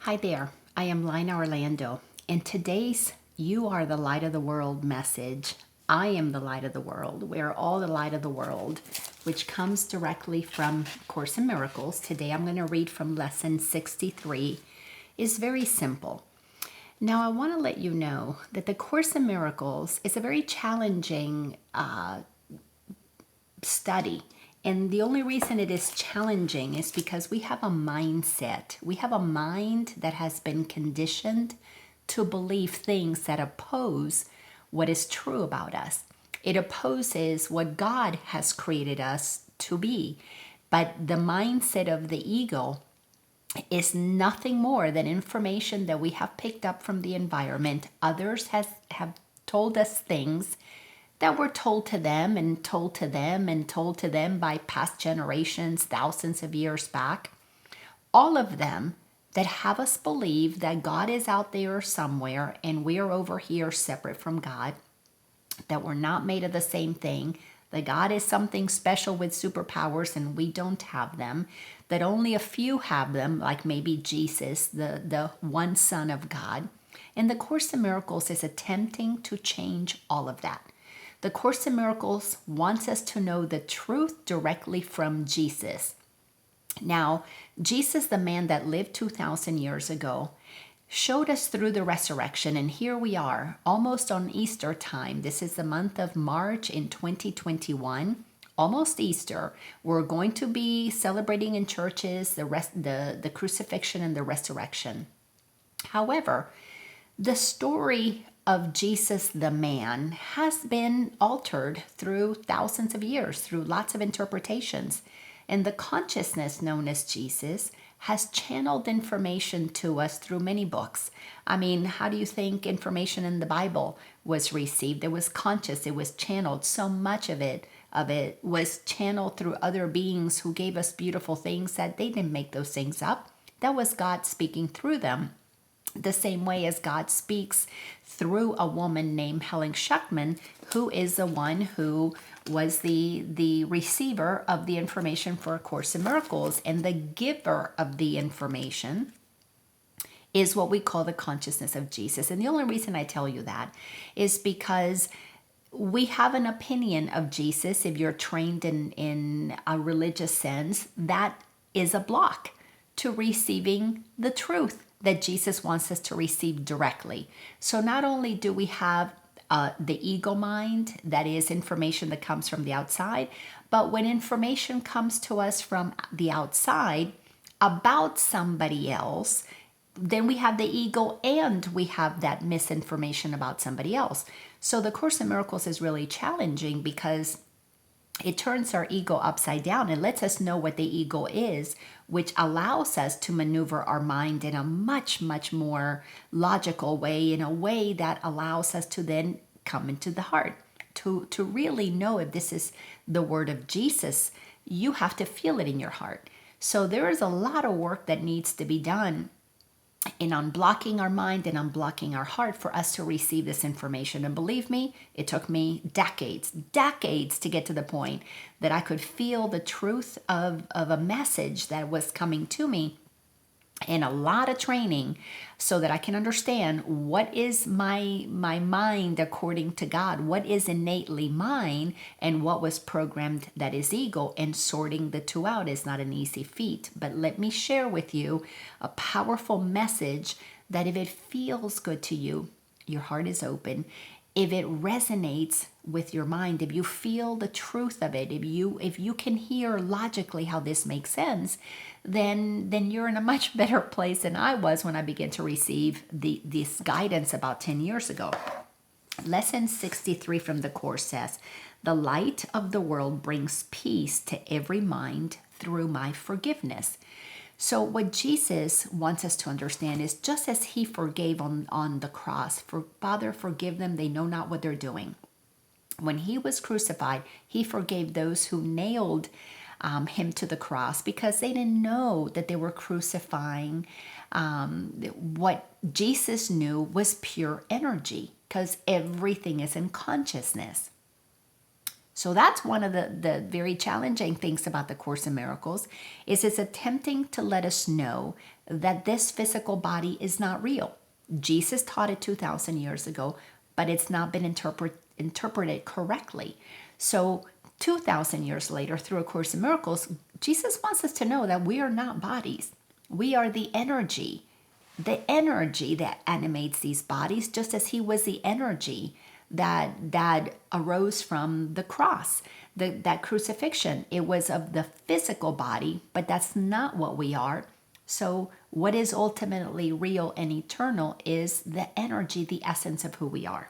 Hi there, I am Laina Orlando. In today's You Are the Light of the World message, I am the light of the world. We are all the light of the world, which comes directly from Course in Miracles. Today I'm going to read from lesson 63. It's very simple. Now I want to let you know that the Course in Miracles is a very challenging study. And the only reason it is challenging is because we have a mindset. We have a mind that has been conditioned to believe things that oppose what is true about us. It opposes what God has created us to be. But the mindset of the ego is nothing more than information that we have picked up from the environment. Others have told us things that were told to them and told to them and told to them by past generations, thousands of years back. All of them that have us believe that God is out there somewhere and we're over here separate from God, that we're not made of the same thing, that God is something special with superpowers and we don't have them, that only a few have them, like maybe Jesus, the one Son of God. And the Course in Miracles is attempting to change all of that. The Course in Miracles wants us to know the truth directly from Jesus. Now, Jesus, the man that lived 2,000 years ago, showed us through the resurrection, and here we are, almost on Easter time. This is the month of March in 2021, almost Easter. We're going to be celebrating in churches the crucifixion and the resurrection. However, the story of Jesus the man has been altered through thousands of years, through lots of interpretations. And the consciousness known as Jesus has channeled information to us through many books. I mean, how do you think information in the Bible was received? It was conscious, it was channeled. So much of it was channeled through other beings who gave us beautiful things that they didn't make those things up. That was God speaking through them. The same way as God speaks through a woman named Helen Schuckman, who is the one who was the receiver of the information for A Course in Miracles, and the giver of the information is what we call the consciousness of Jesus. And the only reason I tell you that is because we have an opinion of Jesus. If you're trained in a religious sense, that is a block to receiving the truth that Jesus wants us to receive directly. So not only do we have the ego mind, that is information that comes from the outside, but when information comes to us from the outside about somebody else, then we have the ego and we have that misinformation about somebody else. So the Course in Miracles is really challenging because it turns our ego upside down and lets us know what the ego is, which allows us to maneuver our mind in a much, much more logical way, in a way that allows us to then come into the heart. To really know if this is the word of Jesus, you have to feel it in your heart. So there is a lot of work that needs to be done in unblocking our mind and unblocking our heart for us to receive this information. And believe me, it took me decades to get to the point that I could feel the truth of a message that was coming to me, and a lot of training so that I can understand what is my mind according to God, what is innately mine, and what was programmed that is ego, and sorting the two out is not an easy feat. But let me share with you a powerful message that if it feels good to you, your heart is open, if it resonates with your mind, if you feel the truth of it, if you can hear logically how this makes sense, then you're in a much better place than I was when I began to receive this guidance about 10 years ago. Lesson 63 from the Course says, "The light of the world brings peace to every mind through my forgiveness." So what Jesus wants us to understand is, just as he forgave on the cross, Father, forgive them, they know not what they're doing. When he was crucified, he forgave those who nailed him to the cross because they didn't know that they were crucifying what Jesus knew was pure energy, because everything is in consciousness. So that's one of the very challenging things about the Course in Miracles, is it's attempting to let us know that this physical body is not real. Jesus taught it 2,000 years ago, but it's not been interpreted correctly. So 2,000 years later, through A Course in Miracles, Jesus wants us to know that we are not bodies. We are the energy that animates these bodies, just as he was the energy that arose from the cross, that crucifixion. It was of the physical body, but that's not what we are. So what is ultimately real and eternal is the energy, the essence of who we are.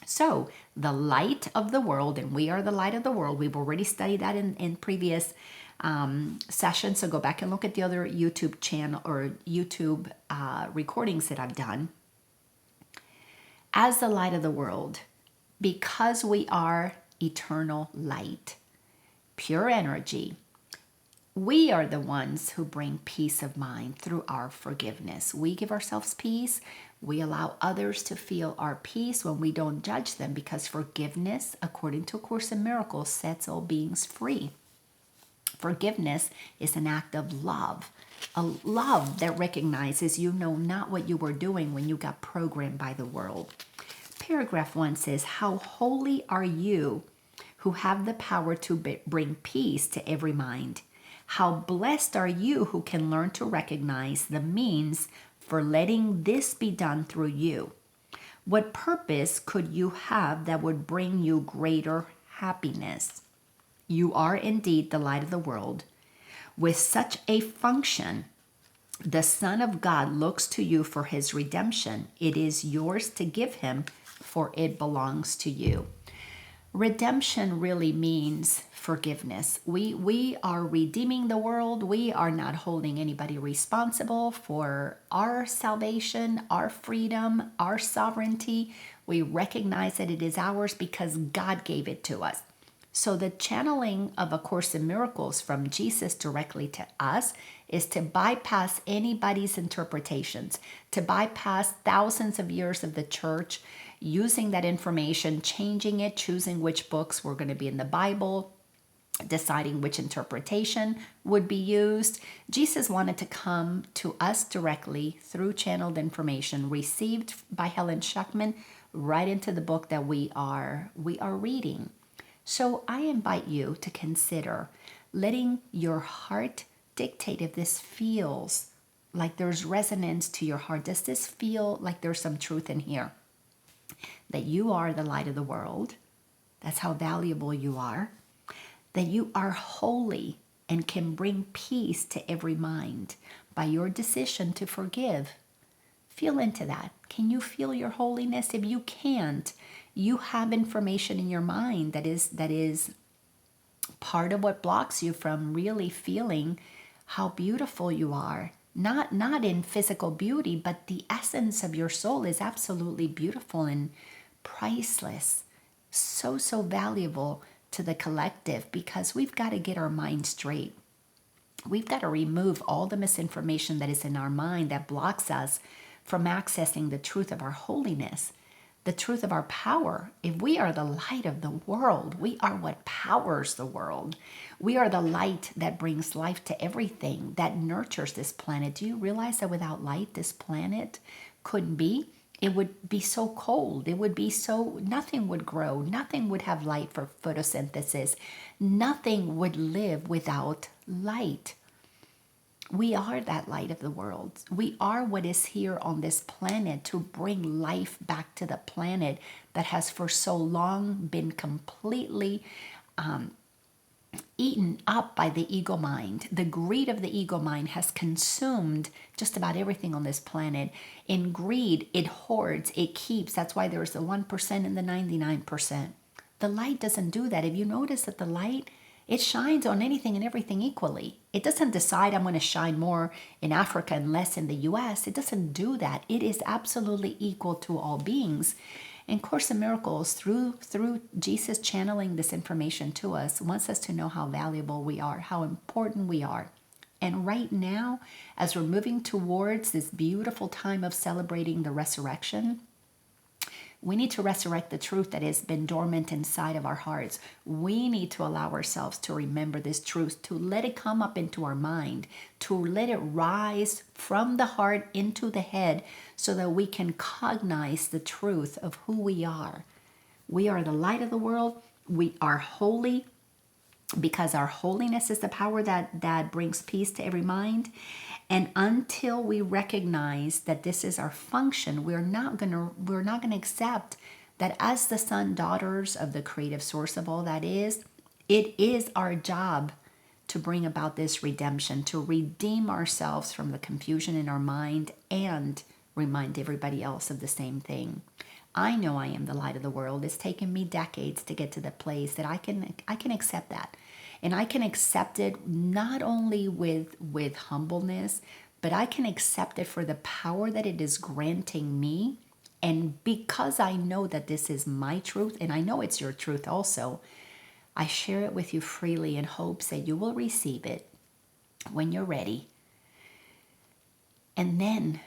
So the light of the world, and we are the light of the world. We've already studied that in previous sessions. So go back and look at the other YouTube channel or YouTube recordings that I've done. As the light of the world, because we are eternal light, pure energy, we are the ones who bring peace of mind through our forgiveness. We give ourselves peace. We allow others to feel our peace when we don't judge them, because forgiveness, according to A Course in Miracles, sets all beings free. Forgiveness is an act of love, a love that recognizes you know not what you were doing when you got programmed by the world. Paragraph 1 says, how holy are you who have the power to bring peace to every mind. How blessed are you who can learn to recognize the means for letting this be done through you. What purpose could you have that would bring you greater happiness? You are indeed the light of the world. With such a function, the Son of God looks to you for his redemption. It is yours to give him, for it belongs to you. Redemption really means forgiveness. We are redeeming the world. We are not holding anybody responsible for our salvation, our freedom, our sovereignty. We recognize that it is ours because God gave it to us. So the channeling of A Course in Miracles from Jesus directly to us is to bypass anybody's interpretations, to bypass thousands of years of the church using that information, changing it, choosing which books were going to be in the Bible, deciding which interpretation would be used. Jesus wanted to come to us directly through channeled information received by Helen Schuckman right into the book that we are reading. So I invite you to consider letting your heart dictate if this feels like there's resonance to your heart. Does this feel like there's some truth in here? That you are the light of the world. That's how valuable you are. That you are holy and can bring peace to every mind by your decision to forgive. Feel into that. Can you feel your holiness? If you can't, you have information in your mind that is part of what blocks you from really feeling how beautiful you are. Not in physical beauty, but the essence of your soul is absolutely beautiful and priceless. So valuable to the collective, because we've got to get our mind straight. We've got to remove all the misinformation that is in our mind that blocks us from accessing the truth of our holiness, the truth of our power. If we are the light of the world, we are what powers the world. We are the light that brings life to everything, that nurtures this planet. Do you realize that without light, this planet couldn't be? It would be so cold. It would be so, nothing would grow. Nothing would have light for photosynthesis. Nothing would live without light. We are that light of the world. We are what is here on this planet to bring life back to the planet that has for so long been completely eaten up by the ego mind. The greed of the ego mind has consumed just about everything on this planet. In greed, it hoards, it keeps. That's why there's the 1% and the 99%. The light doesn't do that. If you notice that the light, it shines on anything and everything equally. It doesn't decide I'm going to shine more in Africa and less in the US. It doesn't do that. It is absolutely equal to all beings. And Course in Miracles, through Jesus channeling this information to us, wants us to know how valuable we are, how important we are. And right now, as we're moving towards this beautiful time of celebrating the resurrection, We need to resurrect the truth that has been dormant inside of our hearts. We need to allow ourselves to remember this truth, to let it come up into our mind, to let it rise from the heart into the head so that we can cognize the truth of who we are. We are the light of the world. We are holy because our holiness is the power that brings peace to every mind. And until we recognize that this is our function, we're not gonna accept that as the son, daughters of the creative source of all that is, it is our job to bring about this redemption, to redeem ourselves from the confusion in our mind and remind everybody else of the same thing. I know I am the light of the world. It's taken me decades to get to the place that I can accept that. And I can accept it not only with humbleness, but I can accept it for the power that it is granting me. And because I know that this is my truth, and I know it's your truth also, I share it with you freely in hopes that you will receive it when you're ready. And then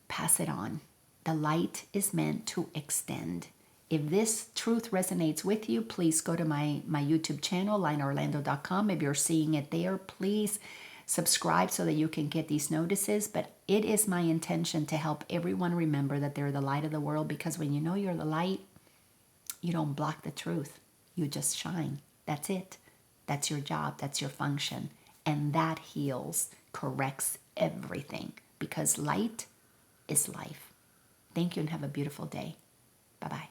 pass it on. The light is meant to extend. If this truth resonates with you, please go to my YouTube channel, LainaOrlando.com. If you're seeing it there, please subscribe so that you can get these notices. But it is my intention to help everyone remember that they're the light of the world, because when you know you're the light, you don't block the truth. You just shine. That's it. That's your job. That's your function. And that heals, corrects everything, because light is life. Thank you and have a beautiful day. Bye-bye.